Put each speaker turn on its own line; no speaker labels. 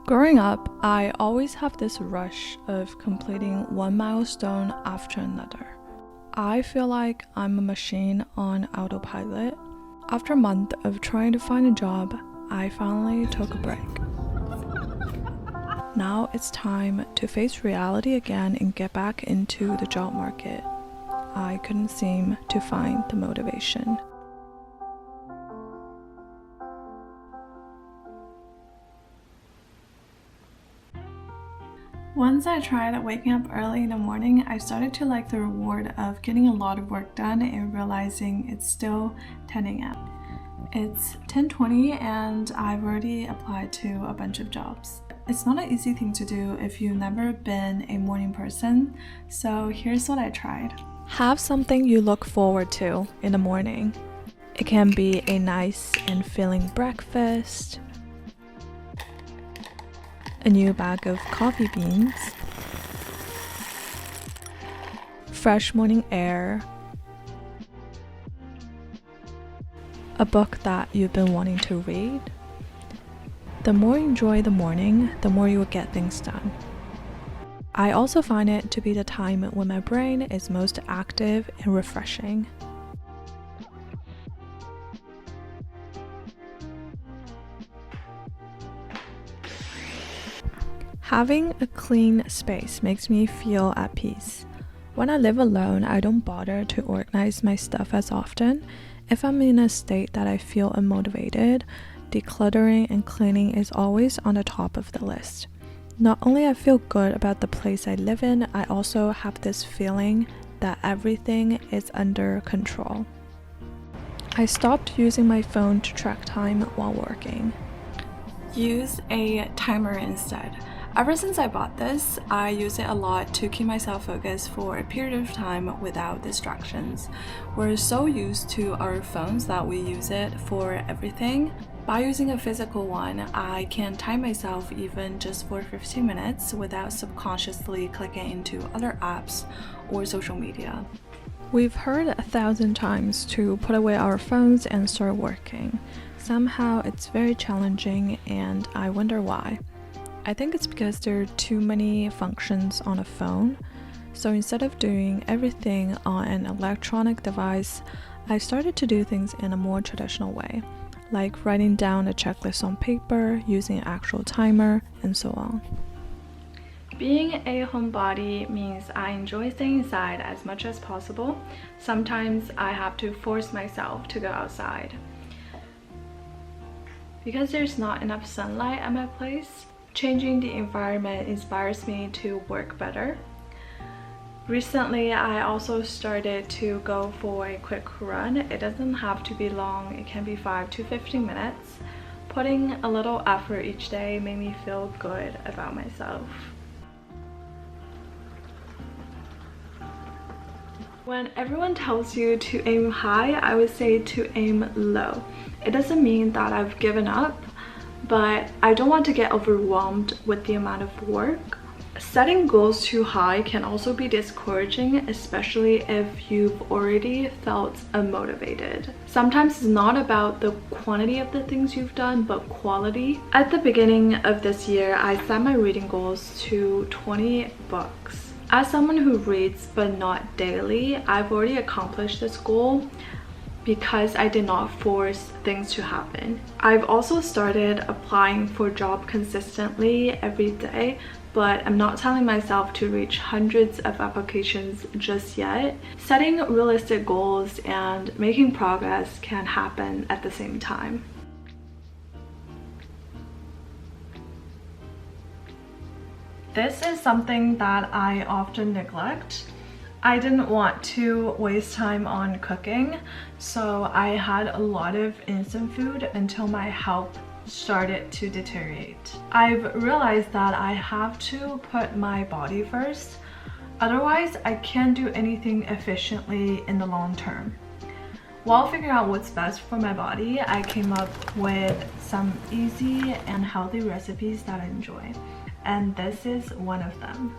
Growing up, I always have this rush of completing one milestone after another. I feel like I'm a machine on autopilot. After a month of trying to find a job, I finally took a break. Now it's time to face reality again and get back into the job market. I couldn't seem to find the motivation. Once I tried waking up early in the morning, I started to like the reward of getting a lot of work done and realizing it's still 10 a.m. It's 10:20 and I've already applied to a bunch of jobs. It's not an easy thing to do if you've never been a morning person, so here's what I tried. Have something you look forward to in the morning. It can be a nice and filling breakfast, a new bag of coffee beans, fresh morning air, a book that you've been wanting to read. The more you enjoy the morning, the more you will get things done. I also find it to be the time when my brain is most active and refreshing. Having a clean space makes me feel at peace. When I live alone, I don't bother to organize my stuff as often. If I'm in a state that I feel unmotivated, decluttering and cleaning is always on the top of the list. Not only I feel good about the place I live in, I also have this feeling that everything is under control. I stopped using my phone to track time while working. Use a timer instead. Ever since I bought this, I use it a lot to keep myself focused for a period of time without distractions. We're so used to our phones that we use it for everything. By using a physical one, I can time myself even just for 15 minutes without subconsciously clicking into other apps or social media. We've heard 1,000 times to put away our phones and start working. Somehow it's very challenging and I wonder why. I think it's because there are too many functions on a phone. So instead of doing everything on an electronic device, I started to do things in a more traditional way, like writing down a checklist on paper, using an actual timer, and so on. Being a homebody means I enjoy staying inside as much as possible. Sometimes I have to force myself to go outside. Because there's not enough sunlight at my place, changing the environment inspires me to work better. Recently, I also started to go for a quick run. It doesn't have to be long, it can be 5 to 15 minutes. Putting a little effort each day made me feel good about myself. When everyone tells you to aim high, I would say to aim low. It doesn't mean that I've given up, but I don't want to get overwhelmed with the amount of work. Setting goals too high can also be discouraging, especially if you've already felt unmotivated. Sometimes it's not about the quantity of the things you've done, but quality. At the beginning of this year, I set my reading goals to 20 books. As someone who reads but not daily, I've already accomplished this goal because I did not force things to happen. I've also started applying for jobs consistently every day, but I'm not telling myself to reach hundreds of applications just yet. Setting realistic goals and making progress can happen at the same time. This is something that I often neglect. I didn't want to waste time on cooking, so I had a lot of instant food until my health started to deteriorate. I've realized that I have to put my body first, otherwise I can't do anything efficiently in the long term. While figuring out what's best for my body, I came up with some easy and healthy recipes that I enjoy, and this is one of them.